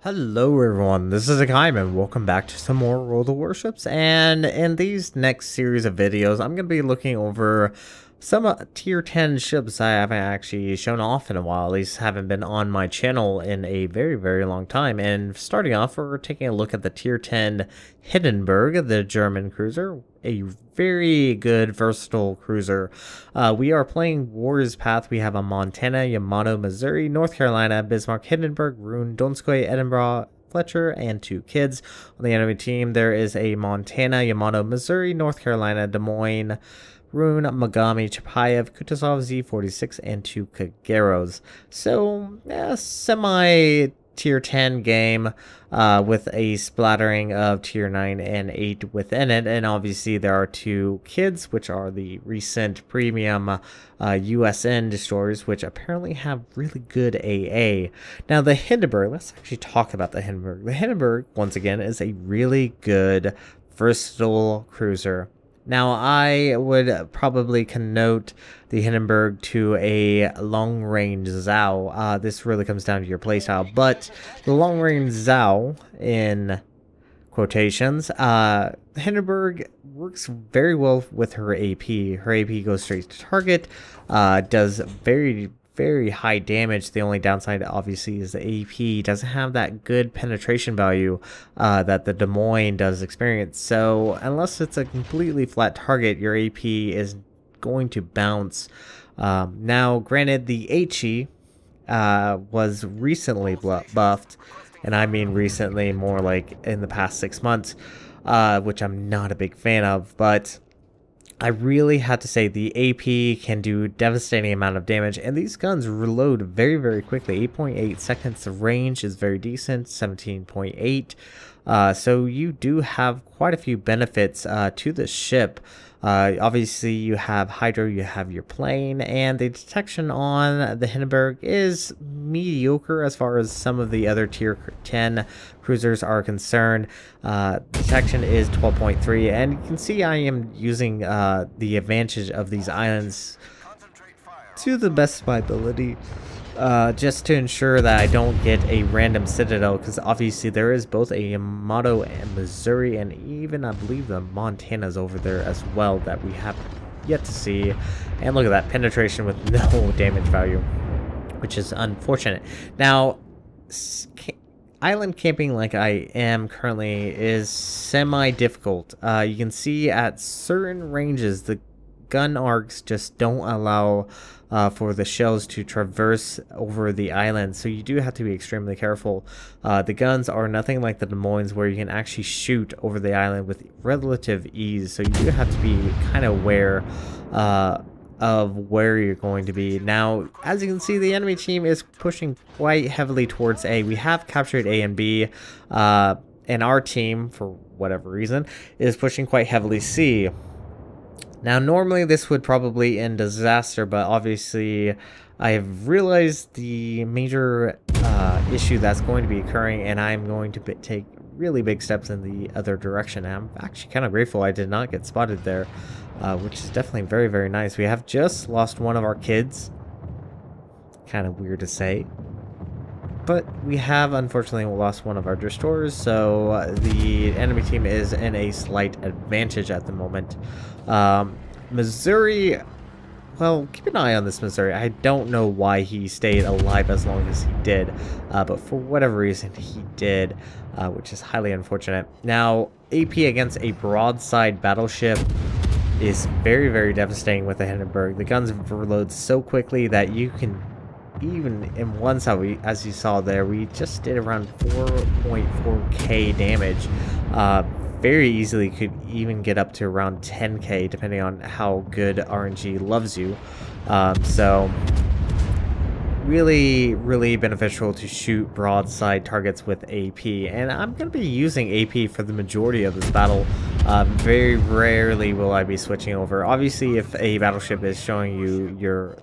Hello everyone, this is Hakaym and welcome back to some more World of Warships, and in these next series of videos I'm going to be looking over some tier 10 ships I haven't actually shown off in a while, at least haven't been on my channel in a very long time. And starting off, we're taking a look at the tier 10 Hindenburg, the German cruiser, a very good versatile cruiser. We are playing War's Path. We have a Montana, Yamato, Missouri, North Carolina, Bismarck, Hindenburg, Rune, Donskoy, Edinburgh, Fletcher, and 2 kids. On the enemy team, there is a Montana, Yamato, Missouri, North Carolina, Des Moines, Rune, Magami, Chapayev, Kutuzov, Z46, and 2 Kageros. So, semi tier 10 game with a splattering of tier 9 and 8 within it. And obviously there are 2 kids, which are the recent premium USN destroyers, which apparently have really good AA. Now the Hindenburg, let's actually talk about the Hindenburg. The Hindenburg, once again, is a really good versatile cruiser. Now, I would probably connote the Hindenburg to a long-range Zhao. This really comes down to your playstyle, but the long-range Zhao, in quotations, Hindenburg works very well with her AP. Her AP goes straight to target, does very high damage. The only downside obviously is the AP doesn't have that good penetration value that the Des Moines does experience. So unless it's a completely flat target, your AP is going to bounce. Now granted, the HE was recently buffed, and I mean recently, more like in the past 6 months, which I'm not a big fan of, but I really had to say the AP can do devastating amount of damage, and these guns reload very quickly. 8.8 seconds. The range is very decent, 17.8. So you do have quite a few benefits to the ship. Obviously you have Hydro, you have your plane, and the detection on the Hindenburg is mediocre as far as some of the other tier 10 cruisers are concerned. Detection is 12.3, and you can see I am using the advantage of these islands to the best of my ability, just to ensure that I don't get a random citadel, because obviously there is both a Yamato and Missouri, and even I believe the Montana's over there as well that we have yet to see. And look at that penetration with no damage value, which is unfortunate. Now, island camping like I am currently is semi-difficult. You can see at certain ranges the gun arcs just don't allow for the shells to traverse over the island, so you do have to be extremely careful. The guns are nothing like the Des Moines, where you can actually shoot over the island with relative ease, so you do have to be kind of aware of where you're going to be. Now, as you can see, the enemy team is pushing quite heavily towards A. We have captured A and B, and our team, for whatever reason, is pushing quite heavily C. Now, normally this would probably end disaster, but obviously I have realized the major issue that's going to be occurring, and I'm going to take really big steps in the other direction. And I'm actually kind of grateful I did not get spotted there, which is definitely very nice. We have just lost one of our kids. Kind of weird to say, but we have unfortunately lost one of our destroyers, so the enemy team is in a slight advantage at the moment. Missouri, well, keep an eye on this Missouri. I don't know why he stayed alive as long as he did, but for whatever reason he did, which is highly unfortunate. Now, AP against a broadside battleship is very devastating with the Hindenburg. The guns reload so quickly that you can, even in one side, as you saw there, we just did around 4.4k damage. Very easily could even get up to around 10k depending on how good RNG loves you. So really beneficial to shoot broadside targets with AP, and I'm going to be using AP for the majority of this battle. Very rarely will I be switching over. Obviously, if a battleship is showing you your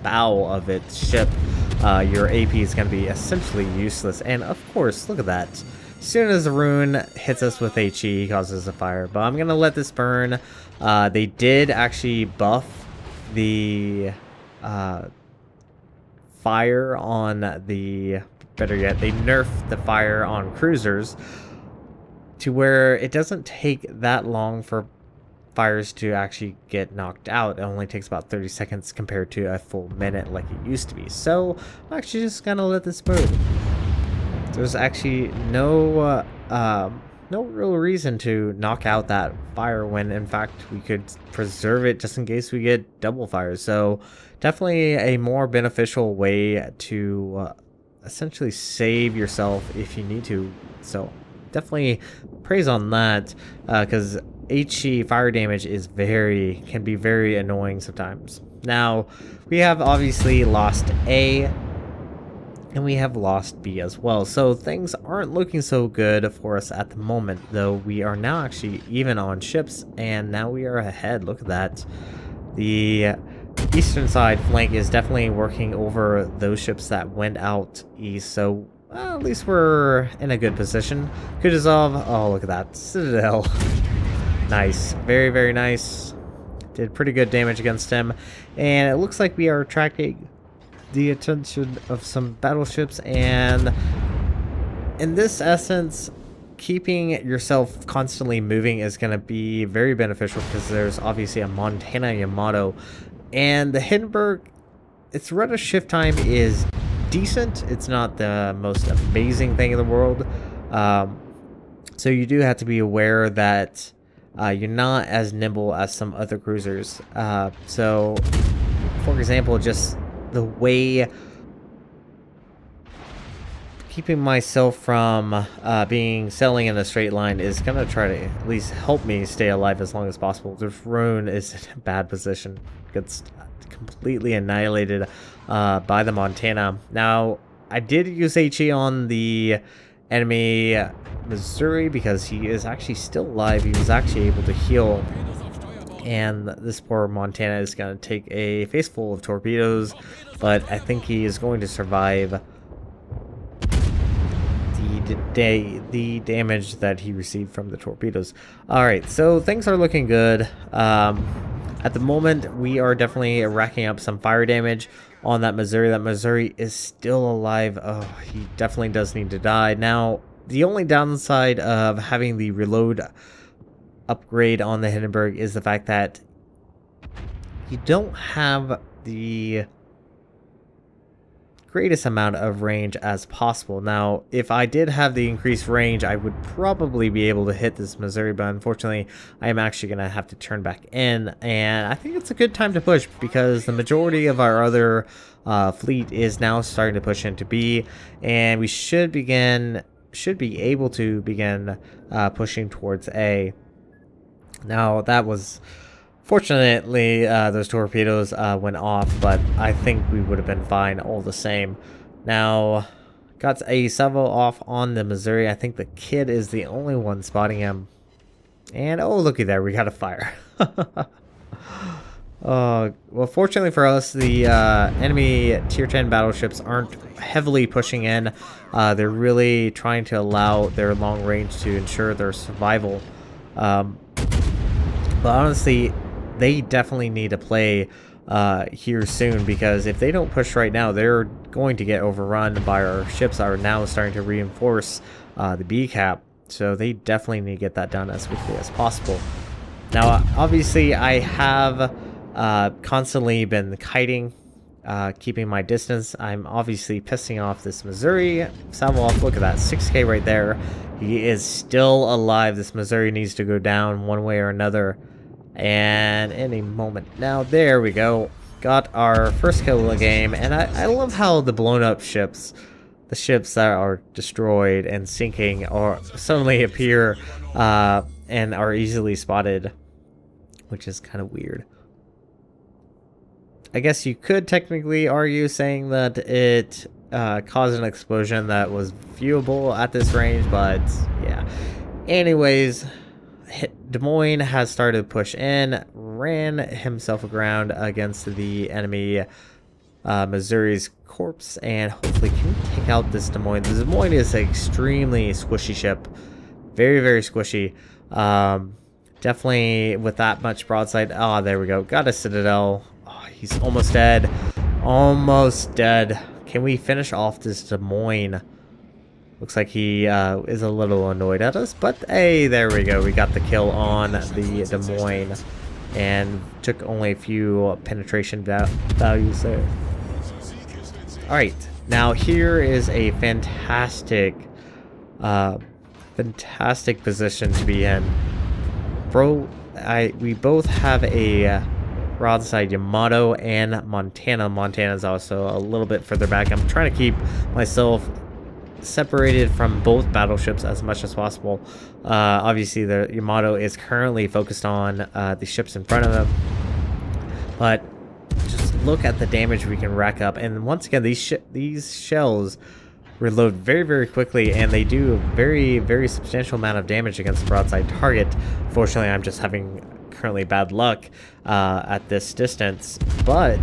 bow of its ship, your AP is going to be essentially useless. And of course, look at that. As soon as the rune hits us with HE, he causes a fire. But I'm going to let this burn. They did actually buff the fire on the better yet, they nerfed the fire on cruisers to where it doesn't take that long for fires to actually get knocked out. It only takes about 30 seconds compared to a full minute like it used to be. So I'm actually just gonna let this move. There's actually no real reason to knock out that fire when in fact we could preserve it just in case we get double fires. So definitely a more beneficial way to essentially save yourself if you need to. So definitely praise on that, because HE fire damage can be very annoying sometimes. Now we have obviously lost A and we have lost B as well, so things aren't looking so good for us at the moment, though we are now actually even on ships and now we are ahead. Look at that. The eastern side flank is definitely working over those ships that went out east, so well, at least we're in a good position. Good dissolve. Oh, look at that. Citadel. Nice. Very, very nice. Did pretty good damage against him. And it looks like we are attracting the attention of some battleships. And in this essence, keeping yourself constantly moving is going to be very beneficial because there's obviously a Montana Yamato. And the Hindenburg, its rate of shift time is decent. It's not the most amazing thing in the world, so you do have to be aware that you're not as nimble as some other cruisers. So for example, just the way keeping myself from sailing in a straight line is gonna try to at least help me stay alive as long as possible. The Rune is in a bad position, gets completely annihilated by the Montana. Now I did use HE on the enemy Missouri because he is actually still alive. He was actually able to heal, and this poor Montana is going to take a face full of torpedoes, but I think he is going to survive the damage that he received from the torpedoes. Alright, so things are looking good. At the moment, we are definitely racking up some fire damage on that Missouri. That Missouri is still alive. Oh, he definitely does need to die. Now, the only downside of having the reload upgrade on the Hindenburg is the fact that you don't have the greatest amount of range as possible. Now, if I did have the increased range, I would probably be able to hit this Missouri, but unfortunately, I am actually going to have to turn back in, and I think it's a good time to push because the majority of our other fleet is now starting to push into B, and we should be able to begin pushing towards A. Now, that was fortunately, those torpedoes went off, but I think we would have been fine all the same. Now, got a salvo off on the Missouri. I think the kid is the only one spotting him. And, oh, looky there, we got a fire. Well, fortunately for us, the enemy Tier 10 battleships aren't heavily pushing in. They're really trying to allow their long range to ensure their survival. But honestly, they definitely need to play here soon, because if they don't push right now, they're going to get overrun by our ships that are now starting to reinforce the B cap. So they definitely need to get that done as quickly as possible. Now, obviously, I have constantly been kiting, keeping my distance. I'm obviously pissing off this Missouri. Salvo off, look at that, 6K right there. He is still alive. This Missouri needs to go down one way or another. And any moment now, there we go. Got our first kill of the game, and I love how the blown up ships, the ships that are destroyed and sinking, or suddenly appear and are easily spotted, which is kind of weird. I guess you could technically argue saying that it caused an explosion that was viewable at this range, but yeah. Anyways, Des Moines has started to push in, ran himself aground against the enemy Missouri's corpse, and hopefully can take out this Des Moines. The Des Moines is an extremely squishy ship. Very, very squishy. Definitely with that much broadside. Ah, there we go. Got a Citadel. Oh, he's almost dead. Almost dead. Can we finish off this Des Moines? Looks like he is a little annoyed at us, but hey, there we go. We got the kill on the Des Moines and took only a few penetration values there. All right, now here is a fantastic position to be in. Bro, we both have a broadside Yamato and Montana. Montana is also a little bit further back. I'm trying to keep myself separated from both battleships as much as possible. Obviously, the Yamato is currently focused on the ships in front of him, but just look at the damage we can rack up. And once again, these shells reload very, very quickly, and they do a very, very substantial amount of damage against the broadside target. Fortunately, I'm just having currently bad luck at this distance, but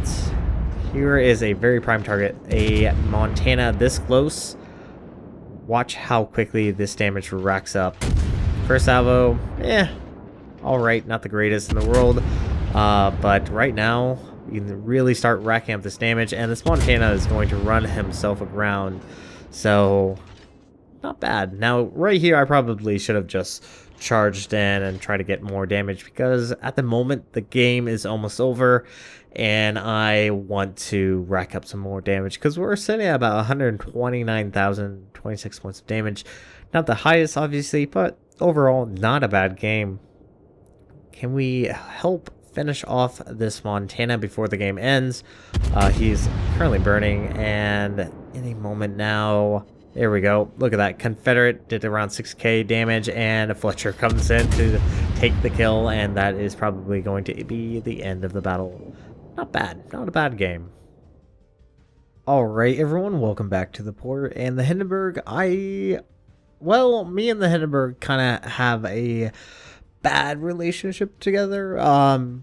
here is a very prime target, a Montana this close. Watch how quickly this damage racks up. First salvo, alright, not the greatest in the world, but right now you can really start racking up this damage, and this Montana is going to run himself aground, so not bad. Now right here I probably should have just charged in and try to get more damage, because at the moment the game is almost over and I want to rack up some more damage, because we're sitting at about 129,026 points of damage. Not the highest obviously, but overall not a bad game. Can we help finish off this Montana before the game ends? He's currently burning, and any moment now. There we go. Look at that. Confederate did around 6k damage, and a Fletcher comes in to take the kill, and that is probably going to be the end of the battle. Not bad. Not a bad game. Alright, everyone. Welcome back to the port. And the Hindenburg, well, me and the Hindenburg kind of have a bad relationship together.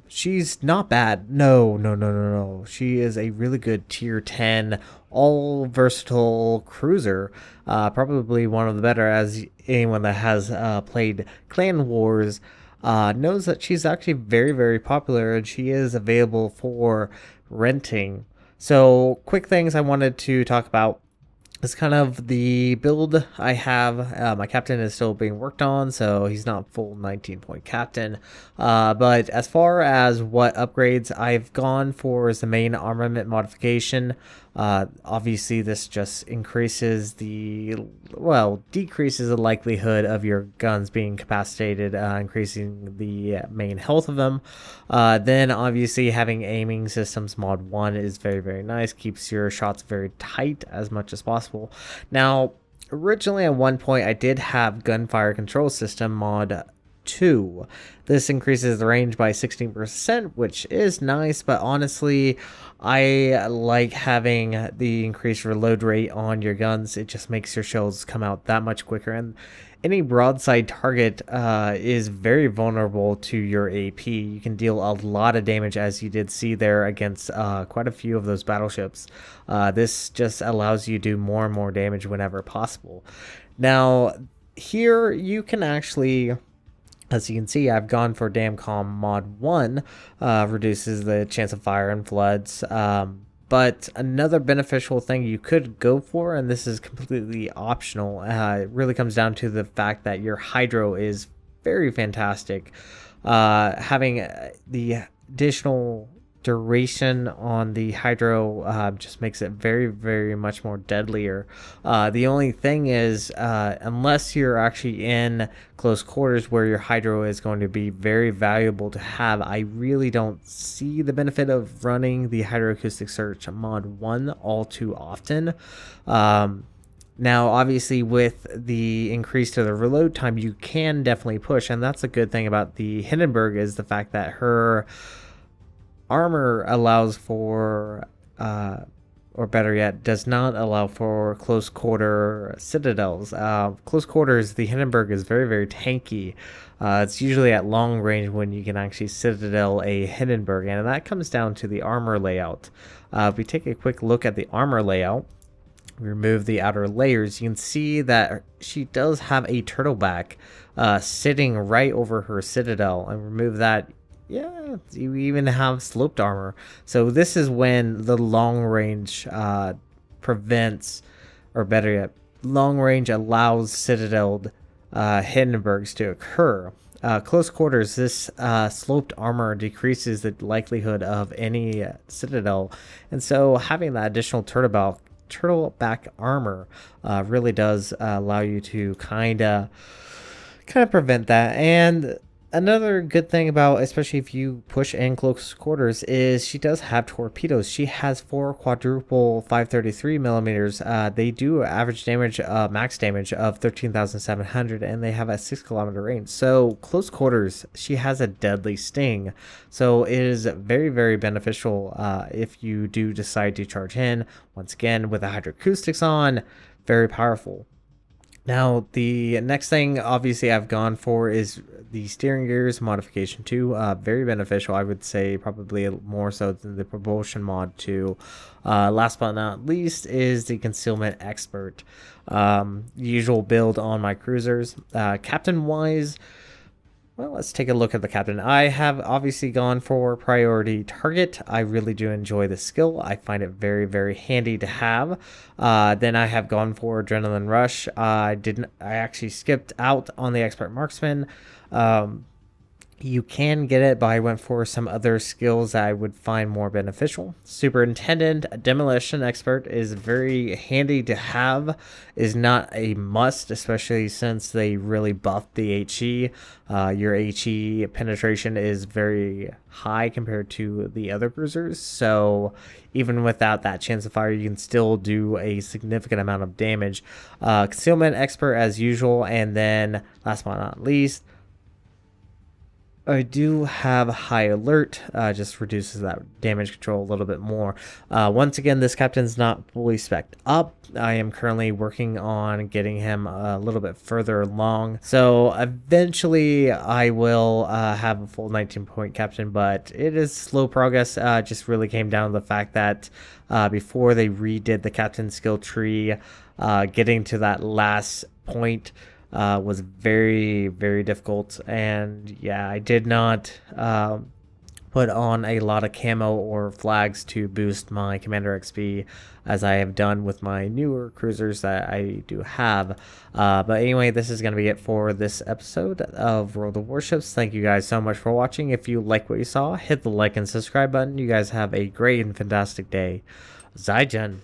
She's not bad. No. She is a really good tier 10 all versatile cruiser. Probably one of the better, as anyone that has played Clan Wars knows that she's actually very, very popular, and she is available for renting. So quick things I wanted to talk about. It's kind of the build I have. My captain is still being worked on, so he's not full 19-point captain. But as far as what upgrades I've gone for is the main armament modification. Obviously, this just increases decreases the likelihood of your guns being incapacitated, increasing the main health of them. Then obviously having aiming systems mod 1 is very, very nice. Keeps your shots very tight as much as possible. Now, originally at one point I did have gunfire control system mod 2. This increases the range by 16%, which is nice, but honestly I like having the increased reload rate on your guns. It just makes your shells come out that much quicker, and any broadside target is very vulnerable to your AP. You can deal a lot of damage, as you did see there, against quite a few of those battleships. This just allows you to do more and more damage whenever possible. Now here you can actually, as you can see, I've gone for Damcom mod 1, reduces the chance of fire and floods. But another beneficial thing you could go for, and this is completely optional, it really comes down to the fact that your hydro is very fantastic. Having the additional duration on the hydro just makes it very, very much more deadlier. The only thing is, unless you're actually in close quarters where your hydro is going to be very valuable to have, I really don't see the benefit of running the hydroacoustic search mod 1 all too often. Now, obviously, with the increase to the reload time, you can definitely push, and that's a good thing about the Hindenburg, is the fact that her armor allows for, or better yet, does not allow for close quarter citadels. Close quarters, the Hindenburg is very, very tanky. It's usually at long range when you can actually citadel a Hindenburg, and that comes down to the armor layout. If we take a quick look at the armor layout, remove the outer layers, you can see that she does have a turtleback sitting right over her citadel, and remove that. Yeah, you even have sloped armor. So this is when the long range prevents, or better yet, long range allows citadeled Hindenburgs to occur. Close quarters, this sloped armor decreases the likelihood of any citadel, and so having that additional turtleback armor really does allow you to kind of prevent that. And another good thing about, especially if you push in close quarters, is she does have torpedoes. She has 4 quadruple 533 millimeters. They do average damage, max damage of 13,700, and they have a 6-kilometer range. So close quarters, she has a deadly sting. So it is very, very beneficial if you do decide to charge in. Once again, with the hydroacoustics on, very powerful. Now, the next thing, obviously, I've gone for is the steering gears modification 2. Very beneficial, I would say, probably more so than the propulsion mod 2. Last but not least is the concealment expert. Usual build on my cruisers. Captain-wise, well, let's take a look at the captain. I have obviously gone for priority target. I really do enjoy the skill. I find it very, very handy to have. Then I have gone for adrenaline rush. I actually skipped out on the expert marksman. You can get it, but I went for some other skills that I would find more beneficial. Superintendent, demolition expert is very handy to have, is not a must, especially since they really buffed the HE. Your HE penetration is very high compared to the other cruisers, so even without that chance of fire, you can still do a significant amount of damage. Concealment expert as usual, and then last but not least, I do have high alert, just reduces that damage control a little bit more. Once again, this captain's not fully spec'd up. I am currently working on getting him a little bit further along. So eventually I will have a full 19-point captain, but it is slow progress. Just really came down to the fact that before they redid the captain skill tree, getting to that last point was very, very difficult. And yeah, I did not put on a lot of camo or flags to boost my commander XP, as I have done with my newer cruisers that I do have. But anyway, this is going to be it for this episode of World of Warships. Thank you guys so much for watching. If you like what you saw, hit the like and subscribe button. You guys have a great and fantastic day. Zaijian.